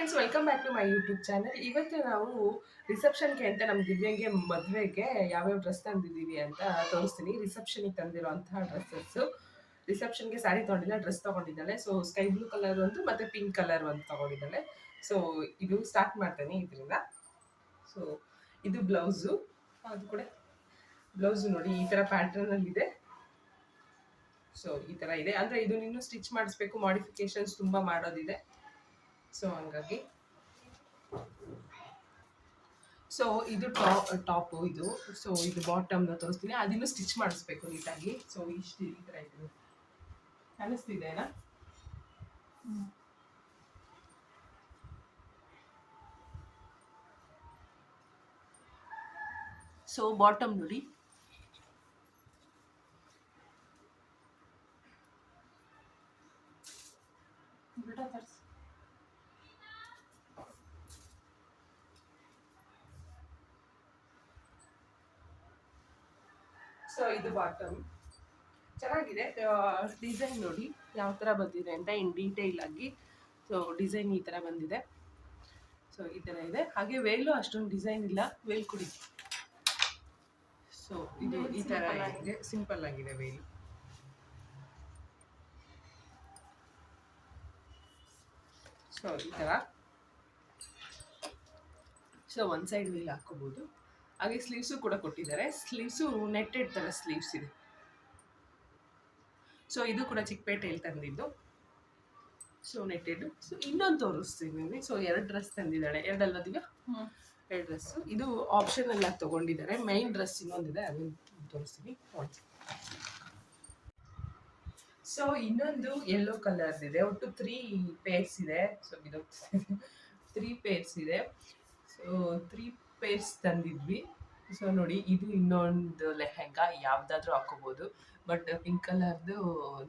Friends, welcome back to my YouTube channel. ಇವತ್ತು ನಾವು ರಿಸೆಪ್ಷನ್ಗೆ ಅಂತ ನಮ್ಮ ದಿವ್ಯಂಗೆ ಮದುವೆಗೆ ಯಾವ್ಯಾವ ಡ್ರೆಸ್ ತಂದಿದ್ದೀವಿ ಅಂತ ತೋರಿಸ್ತೀನಿ. ರಿಸೆಪ್ಷನ್ಗೆ ತಂದಿರೋಂತಹ ಡ್ರೆಸ್ಸಸ್ಸು. ರಿಸೆಪ್ಷನ್ಗೆ ಸ್ಯಾರಿ ತೊಗೊಂಡಿಲ್ಲ, ಡ್ರೆಸ್ ತೊಗೊಂಡಿದ್ದಾಳೆ. ಸೊ ಸ್ಕೈ ಬ್ಲೂ ಕಲರ್ ಒಂದು ಮತ್ತು ಪಿಂಕ್ ಕಲರ್ ಒಂದು ತೊಗೊಂಡಿದ್ದಾಳೆ. ಸೊ ಇದು ಸ್ಟಾರ್ಟ್ ಮಾಡ್ತೇನೆ ಇದರಿಂದ. ಸೊ ಇದು ಬ್ಲೌಸು, ಅದು ಕೂಡ ಬ್ಲೌಸು ನೋಡಿ ಈ ಥರ ಪ್ಯಾಟ್ರನಲ್ಲಿದೆ. ಸೊ ಈ ಥರ ಇದೆ, ಅಂದರೆ ಇದು ಇನ್ನೂ ಸ್ಟಿಚ್ ಮಾಡಿಸ್ಬೇಕು, ಮಾಡಿಫಿಕೇಶನ್ಸ್ ತುಂಬ ಮಾಡೋದಿದೆ. ಸೊ ಹಂಗಾಗಿ ಸೊ ಇದು ಟಾಪು ಇದು. ಸೊ ಇದು ಬಾಟಮ್ನ ತೋರಿಸ್ತೀನಿ, ಅದಿನ್ನೂ ಸ್ಟಿಚ್ ಮಾಡಿಸ್ಬೇಕು ನೀಟಾಗಿ. ಸೊ ಇಷ್ಟು ಈ ಥರ ಇದೆ, ಕಾಣಿಸ್ತಿದೆನಾ? ಸೊ ಬಾಟಮ್ ನೋಡಿ, ಸೊ ಇದು ಬಾಟಮ್ ಚೆನ್ನಾಗಿದೆ. ಡಿಸೈನ್ ನೋಡಿ ಯಾವ ಥರ ಬಂದಿದೆ ಅಂತ ಇನ್ ಡೀಟೇಲ್ ಆಗಿ. ಸೊ ಡಿಸೈನ್ ಈ ಥರ ಬಂದಿದೆ. ಸೊ ಈ ಥರ ಇದೆ. ಹಾಗೆ ವೇಲು ಅಷ್ಟೊಂದು ಡಿಸೈನ್ ಇಲ್ಲ, ವೇಲ್ ಕುಡಿ. ಸೊ ಇದು ಈ ಥರ ಇದೆ, ಸಿಂಪಲ್ ಆಗಿದೆ ವೇಲು. ಸೊ ಈ ಥರ. ಸೊ ಒಂದು ಸೈಡ್ ವೇಲ್ ಹಾಕೋಬೋದು. ಹಾಗೆ ಸ್ಲೀವ್ಸು ಕೂಡ ಕೊಟ್ಟಿದ್ದಾರೆ. ಸ್ಲೀವ್ಸು ನೆಟ್ಟೆಡ್ ಥರ ಸ್ಲೀವ್ಸ್ ಇದೆ. ಸೊ ಇದು ಕೂಡ ಚಿಕ್ಕಪೇಟೆಯಲ್ಲಿ ತಂದಿದ್ದು. So netted. ಸೊ ಇನ್ನೊಂದು ತೋರಿಸ್ತೀನಿ. ಸೊ 2 ಡ್ರೆಸ್ ತಂದಿದ್ದಾಳೆ. 2 ಅಲ್ಲದಿಗ 2 ಡ್ರೆಸ್ಸು. ಇದು ಆಪ್ಷನಲ್ ಆಗಿ ತೊಗೊಂಡಿದ್ದಾರೆ. ಮೈನ್ ಡ್ರೆಸ್ ಇನ್ನೊಂದಿದೆ, ಅದನ್ನು ತೋರಿಸ್ತೀನಿ. ಸೊ ಇನ್ನೊಂದು ಯೆಲ್ಲೋ ಕಲರ್ ಇದೆ. ಒಟ್ಟು 3 ಪೇರ್ಸ್ ಇದೆ. ಸೊ ಇದು 3 ಪೇರ್ಸ್ ಇದೆ. So 3 pairs ತಂದಿದ್ವಿ. ಸೊ ನೋಡಿ, ಇದು ಇನ್ನೊಂದು ಲೆಹೆಂಗಾ, ಯಾವುದಾದ್ರೂ ಹಾಕೋಬೋದು. ಬಟ್ ಪಿಂಕ್ ಕಲರ್ದು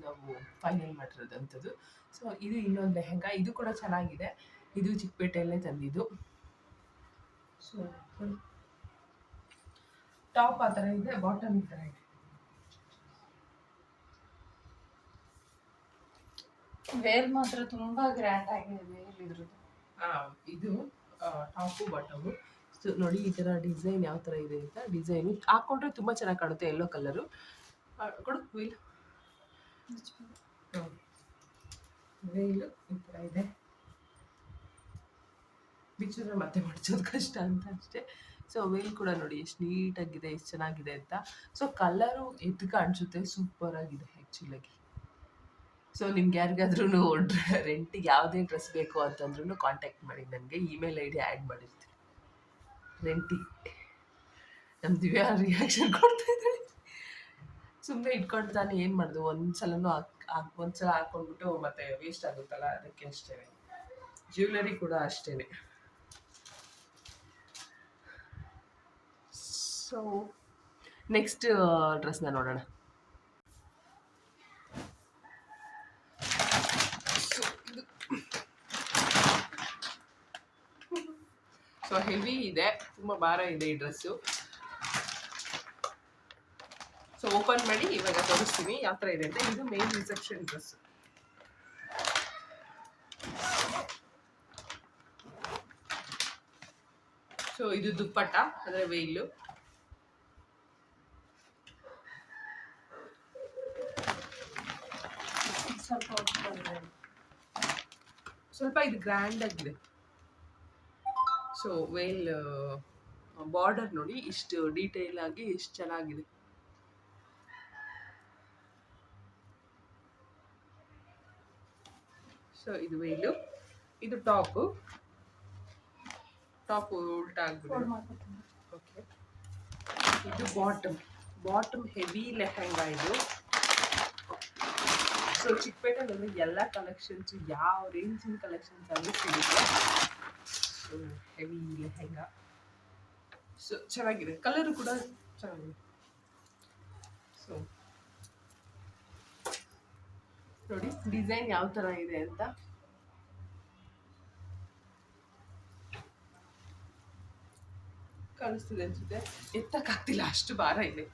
ನಾವು ಫೈನಲ್ ಮಾಡಿರೋದಂಥದ್ದು. ಸೊ ಇದು ಇನ್ನೊಂದು ಲೆಹೆಂಗಾ, ಇದು ಕೂಡ ಚೆನ್ನಾಗಿದೆ. ಇದು ಚಿಕ್ಕಪೇಟೆಯಲ್ಲೇ ತಂದಿದ್ದು. ಸೊ ಟಾಪ್ ಆ ಥರ ಇದೆ, ಬಾಟಮ್ ಈ ಥರ ಇದೆ. ವೇಲ್ ಮಾತ್ರ ತುಂಬಾ ಗ್ರ್ಯಾಂಡ್ ಆಗಿದೆ ವೇಲ್ ಇದ್ರದ್ದು. ಇದು ಟಾಪು ಬಾಟಮು. ಸೊ ನೋಡಿ ಈ ಥರ ಡಿಸೈನ್ ಯಾವ ಥರ ಇದೆ ಅಂತ. ಡಿಸೈನು ಹಾಕೊಂಡ್ರೆ ತುಂಬ ಚೆನ್ನಾಗಿ ಕಾಣುತ್ತೆ. ಯೆಲ್ಲೋ ಕಲರು ಕೊಡು ವೇಲ್. ವೇಲು ಈ ಥರ ಇದೆ. ಬಿಚ್ಚಿದ್ರೆ ಮತ್ತೆ ಮಡ್ಚೋದು ಕಷ್ಟ ಅಂತ ಅಷ್ಟೇ. ಸೊ ವೇಲ್ ಕೂಡ ನೋಡಿ ಎಷ್ಟು ನೀಟಾಗಿದೆ, ಎಷ್ಟು ಚೆನ್ನಾಗಿದೆ ಅಂತ. ಸೊ ಕಲರು ಎದ್ದು ಕಾಣಿಸುತ್ತೆ, ಸೂಪರ್ ಆಗಿದೆ ಆ್ಯಕ್ಚುಲಾಗಿ. ಸೊ ನಿಮ್ಗೆ ಯಾರಿಗಾದ್ರೂ ರೆಂಟಿಗೆ ಯಾವುದೇ ಡ್ರೆಸ್ ಬೇಕು ಅಂತಂದ್ರೂ ಕಾಂಟ್ಯಾಕ್ಟ್ ಮಾಡಿ, ನನಗೆ ಇಮೇಲ್ ಐ ಡಿ ಆ್ಯಡ್ ಮಾಡಿರ್ತೀನಿ. ರೆಂಟಿಗೆ ನಮ್ಮ ದಿವ್ಯಾ ರಿಯಾಕ್ಷನ್ ಕೊಡ್ತಾ ಇದ್ದಾಳೆ. ಸುಮ್ಮನೆ ಇಟ್ಕೊಂಡು ತಾನು ಏನು ಮಾಡೋದು, ಒಂದ್ಸಲನೂ ಒಂದ್ಸಲ ಹಾಕ್ಕೊಂಡ್ಬಿಟ್ಟು ಮತ್ತೆ ವೇಸ್ಟ್ ಆಗುತ್ತಲ್ಲ, ಅದಕ್ಕೆ ಅಷ್ಟೇ. ಜ್ಯುವೆಲರಿ ಕೂಡ ಅಷ್ಟೇ. ಸೊ ನೆಕ್ಸ್ಟ್ ಡ್ರೆಸ್ನ ನೋಡೋಣ. ಸೊ ಹೆವಿ ಇದೆ, ತುಂಬ ಭಾರ ಇದೆ ಈ ಡ್ರೆಸ್ಸು. ಸೊ ಓಪನ್ ಮಾಡಿ ಇವಾಗ ತೋರಿಸ್ತೀನಿ ಯಾವ ಥರ ಇದೆ ಅಂತ. ಇದು ಮೇನ್ ರಿಸೆಪ್ಷನ್ ಡ್ರೆಸ್. ಸೊ ಇದು ದುಪ್ಪಟ್ಟ, ಅಂದರೆ ವೇಲು. ಸ್ವಲ್ಪ ಇದು ಗ್ರ್ಯಾಂಡ್ ಆಗಿದೆ. ಸೊ ವೇಲ್ ಬಾರ್ಡರ್ ನೋಡಿ ಇಷ್ಟು ಡೀಟೇಲ್ ಆಗಿ ಎಷ್ಟು ಚೆನ್ನಾಗಿದೆ. ಸೊ ಇದು ವೇಲು. ಇದು ಟಾಪು ಉಲ್ಟಾ ಆಗ್ಬಿಟ್ಟು. ಓಕೆ, ಇದು ಬಾಟಮ್ ಹೆವಿ ಲೆಹೆಂಗಾ ಇದು. ಸೊ ಚಿಕ್ಕಪೇಟೆನಲ್ಲಿ ಎಲ್ಲ ಕಲೆಕ್ಷನ್ಸು, ಯಾವ ರೇಂಜಿನ ಕಲೆಕ್ಷನ್ಸ್ ಆದರೂ ಸಿಗುತ್ತೆ. So heavy lehenga. ಸೊ ಚೆನ್ನಾಗಿದೆ, ಕಲರು ಕೂಡ ಚೆನ್ನಾಗಿದೆ. ಸೊ ನೋಡಿ ಡಿಸೈನ್ ಯಾವ ಥರ ಇದೆ ಅಂತ. ಕಾಣಿಸ್ತಿದೆ ಅನ್ಸುತ್ತೆ, ಎತ್ತಕ್ಕಾಗ್ತಿಲ್ಲ ಅಷ್ಟು ಭಾರ ಇದೆ.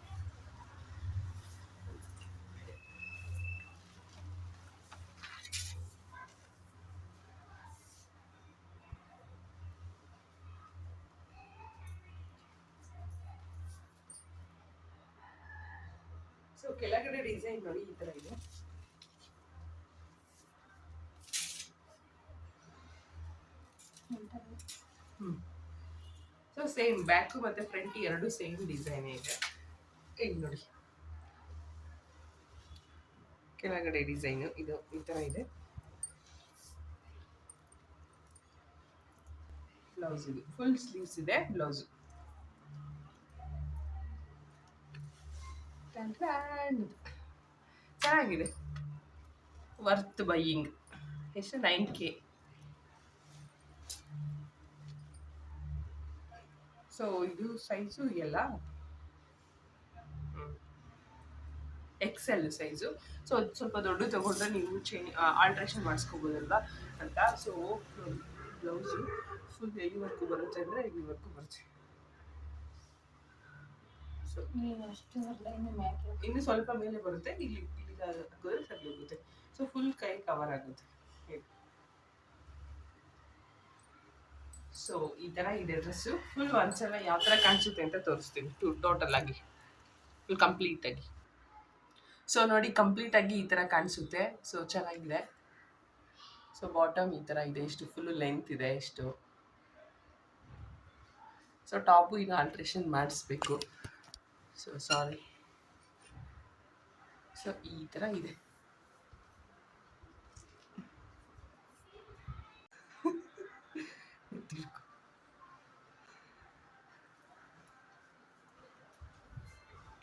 ಸೊ ಕೆಳಗಡೆ ಡಿಸೈನ್ ನೋಡಿ ಈ ತರ ಇದೆ. ಸೊ ಸೇಮ್ ಬ್ಯಾಕ್ ಮತ್ತೆ ಫ್ರಂಟ್ ಎರಡು ಸೇಮ್ ಡಿಸೈನ್ ಇದೆ. ಈಗ ನೋಡಿ ಕೆಳಗಡೆ ಡಿಸೈನ್ ಇದು ಈ ತರ ಇದೆ. ಬ್ಲೌಸ್ ಇದು ಫುಲ್ ಸ್ಲೀವ್ಸ್ ಇದೆ ಬ್ಲೌಸ್. ಚೆನ್ನಾಗಿದೆ, ವರ್ತ್ ಬೈಯಿಂಗ್. ಎಷ್ಟು 9K. ಸೊ ಇದು ಸೈಜು ಎಲ್ಲ XL ಸೈಜು. ಸೊ ಅದು ಸ್ವಲ್ಪ ದೊಡ್ಡ ತಗೊಂಡ್ರೆ ನೀವು ಆಲ್ಟ್ರೇಷನ್ ಮಾಡಿಸ್ಕೋಬೋದಲ್ವಾ ಅಂತ. So blouse full heavy work ಬರುತ್ತೆ ಅಂದರೆ ಹೆವಿ ವರ್ಕು ಬರುತ್ತೆ. ಸೊ ನೀವು ಅಷ್ಟು ಅಲ್ಲ, ಇನ್ನು ಮ್ಯಾಕೆ ಇನ್ನು ಸ್ವಲ್ಪ ಮೇಲೆ ಬರುತ್ತೆ, ಇಲ್ಲಿ ಹಾಕಿದ್ರೆ ಸರಿ ಹೋಗುತ್ತೆ. ಸೊ ಫುಲ್ ಕೈ ಕವರ್ ಆಗುತ್ತೆ. ಸೊ ಈ ತರ ಇದೆ ಡ್ರೆಸ್ಸು. ಫುಲ್ ಒಂದ್ಸಲ ಯಾವ ತರ ಕಾಣಿಸುತ್ತೆ ಅಂತ ತೋರಿಸ್ತೀನಿ ಟೋಟಲ್ ಆಗಿ, ಫುಲ್ ಕಂಪ್ಲೀಟ್ ಆಗಿ. ಸೊ ನೋಡಿ ಕಂಪ್ಲೀಟ್ ಆಗಿ ಈ ತರ ಕಾಣಿಸುತ್ತೆ. ಸೊ ಚೆನ್ನಾಗಿದೆ. ಸೊ ಬಾಟಮ್ ಈ ತರ ಇದೆ, ಇಷ್ಟು ಫುಲ್ ಲೆಂತ್ ಇದೆ ಇಷ್ಟು. ಸೊ ಟಾಪು ಈಗ ಆಲ್ಟ್ರೇಷನ್ ಮಾಡಿಸ್ಬೇಕು. So sorry. ಸೊ ಈ ತರ ಇದೆ.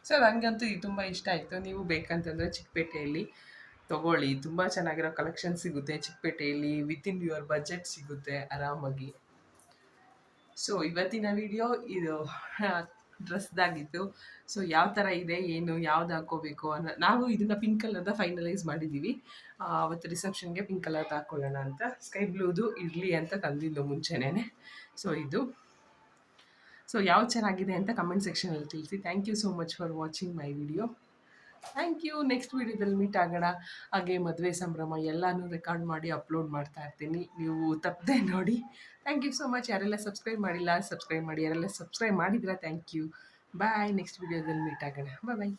ಸೊ ನನಗಂತೂ ಇದು ತುಂಬ ಇಷ್ಟ ಆಯಿತು. ನೀವು ಬೇಕಂತಂದರೆ ಚಿಕ್ಕಪೇಟೆಯಲ್ಲಿ ತೊಗೊಳ್ಳಿ, ತುಂಬ ಚೆನ್ನಾಗಿರೋ ಕಲೆಕ್ಷನ್ ಸಿಗುತ್ತೆ ಚಿಕ್ಕಪೇಟೆಯಲ್ಲಿ. ವಿತಿನ್ ಯುವರ್ ಬಜೆಟ್ ಸಿಗುತ್ತೆ ಆರಾಮಾಗಿ. ಸೊ ಇವತ್ತಿನ ವಿಡಿಯೋ ಇದು ಡ್ರೆಸ್ದಾಗಿತ್ತು. ಸೊ ಯಾವ ಥರ ಇದೆ ಏನು ಯಾವ್ದು ಹಾಕೋಬೇಕು ಅನ್ನೋ, ನಾವು ಇದನ್ನು ಪಿಂಕ್ ಕಲರ್ದ ಫೈನಲೈಸ್ ಮಾಡಿದ್ದೀವಿ. ಅವತ್ತು ರಿಸೆಪ್ಷನ್ಗೆ ಪಿಂಕ್ ಕಲರ್ದು ಹಾಕ್ಕೊಳ್ಳೋಣ ಅಂತ. ಸ್ಕೈ ಬ್ಲೂದು ಇರಲಿ ಅಂತ ತಂದಿದ್ದು ಮುಂಚೆನೇ. ಸೊ ಇದು ಸೊ ಯಾವ್ದು ಚೆನ್ನಾಗಿದೆ ಅಂತ ಕಮೆಂಟ್ ಸೆಕ್ಷನಲ್ಲಿ ತಿಳಿಸಿ. Thank you so much for watching my video. Thank you. Next ವೀಡಿಯೋದಲ್ಲಿ ಮೀಟ್ ಆಗೋಣ. ಹಾಗೆ ಮದುವೆ ಸಂಭ್ರಮ ಎಲ್ಲನೂ ರೆಕಾರ್ಡ್ ಮಾಡಿ ಅಪ್ಲೋಡ್ ಮಾಡ್ತಾ ಇರ್ತೀನಿ, ನೀವು ತಪ್ಪದೆ ನೋಡಿ. Thank you so much. ಯಾರೆಲ್ಲ ಸಬ್ಸ್ಕ್ರೈಬ್ ಮಾಡಿಲ್ಲ ಸಬ್ಸ್ಕ್ರೈಬ್ ಮಾಡಿ, ಯಾರೆಲ್ಲ ಸಬ್ಸ್ಕ್ರೈಬ್ ಮಾಡಿದ್ರೆ ಥ್ಯಾಂಕ್ ಯು. ಬಾಯ್. ನೆಕ್ಸ್ಟ್ ವೀಡಿಯೋದಲ್ಲಿ ಮೀಟ್ ಆಗೋಣ. ಬಾಯ್.